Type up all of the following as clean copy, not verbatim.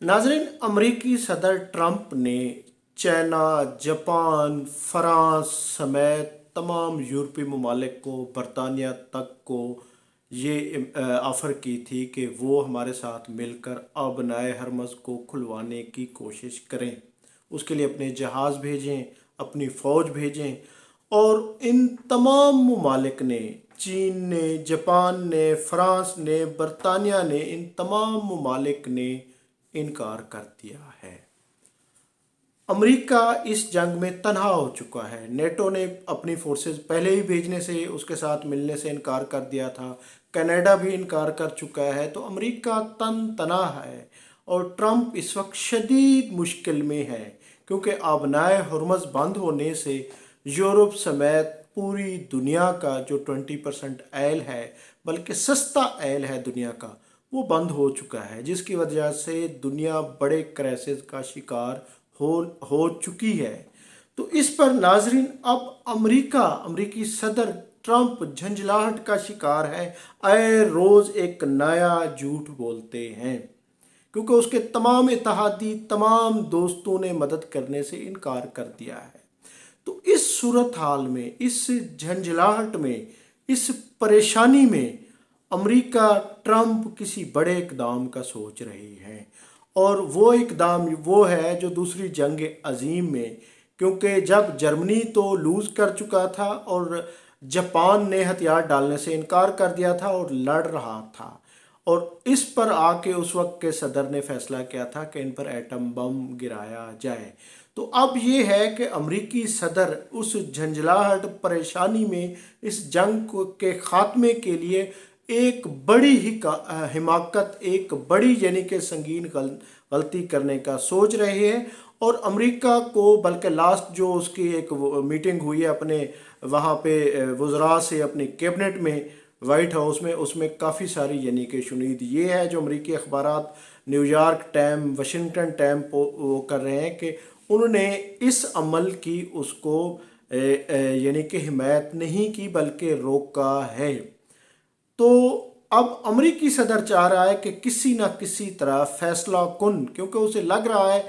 नाजरीन, अमरीकी सदर ट्रंप ने चाइना, जापान, फ्रांस समेत तमाम यूरोपीय ममालिक को, बरतानिया तक को ये ऑफ़र की थी कि वो हमारे साथ मिलकर आबनाए हरमज़ को खुलवाने की कोशिश करें। उसके लिए अपने जहाज़ भेजें, अपनी फ़ौज भेजें। और इन तमाम ममालिक ने, चीन ने, जापान ने, फ्रांस ने, बरतानिया ने, इन तमाम ममालिक ने इनकार कर दिया है। अमेरिका इस जंग में तनहा हो चुका है। नेटो ने अपनी फोर्सेस पहले ही भेजने से, उसके साथ मिलने से इनकार कर दिया था। कनाडा भी इनकार कर चुका है। तो अमेरिका तन तना है और ट्रंप इस वक्त शदीद मुश्किल में है, क्योंकि आबनाए हुर्मुज़ बंद होने से यूरोप समेत पूरी दुनिया का जो 20% ऑयल है, बल्कि सस्ता ऑयल है दुनिया का, वो बंद हो चुका है, जिसकी वजह से दुनिया बड़े क्राइसिस का शिकार हो चुकी है। तो इस पर नाजरीन, अब अमरीकी सदर ट्रंप झंझलाहट का शिकार है। आए रोज़ एक नया झूठ बोलते हैं, क्योंकि उसके तमाम इत्तेहादी, तमाम दोस्तों ने मदद करने से इनकार कर दिया है। तो इस सूरत हाल में, इस झंझलाहट में, इस परेशानी में अमेरिका ट्रंप किसी बड़े इकदाम का सोच रही है। और वो इकदाम वो है जो दूसरी जंग अजीम में, क्योंकि जब जर्मनी तो लूज़ कर चुका था और जापान ने हथियार डालने से इनकार कर दिया था और लड़ रहा था, और इस पर आके उस वक्त के सदर ने फैसला किया था कि इन पर एटम बम गिराया जाए। तो अब ये है कि अमरीकी सदर उस झंझलाहट, परेशानी में, इस जंग के ख़ात्मे के लिए एक बड़ी ही हिमाकत, एक बड़ी यानी कि संगीन गलती करने का सोच रहे हैं। और अमेरिका को, बल्कि लास्ट जो उसकी एक मीटिंग हुई है अपने वहाँ पे वज़रा से, अपने कैबिनेट में, वाइट हाउस में, उसमें काफ़ी सारी यानी कि शुनीद ये है जो अमरीकी अखबारात न्यूयॉर्क टाइम, वाशिंगटन टाइम वो कर रहे हैं कि उन्होंने इस अमल की उसको यानी कि हिमायत नहीं की, बल्कि रोका है। तो अब अमरीकी सदर चाह रहा है कि किसी ना किसी तरह फैसला कुन, क्योंकि उसे लग रहा है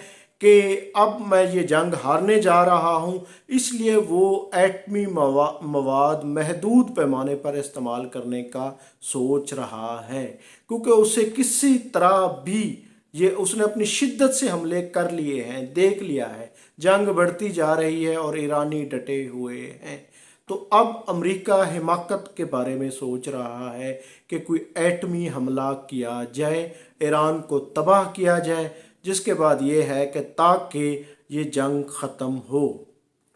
कि अब मैं ये जंग हारने जा रहा हूँ, इसलिए वो एटमी मवाद महदूद पैमाने पर इस्तेमाल करने का सोच रहा है। क्योंकि उसे किसी तरह भी, ये उसने अपनी शिद्दत से हमले कर लिए हैं, देख लिया है, जंग बढ़ती जा रही है और ईरानी डटे हुए हैं। तो अब अमेरिका हिमाकत के बारे में सोच रहा है कि कोई एटमी हमला किया जाए, ईरान को तबाह किया जाए, जिसके बाद ये है कि ताकि ये जंग ख़त्म हो।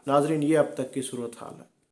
नाजरीन, ये अब तक की सूरत हाल है।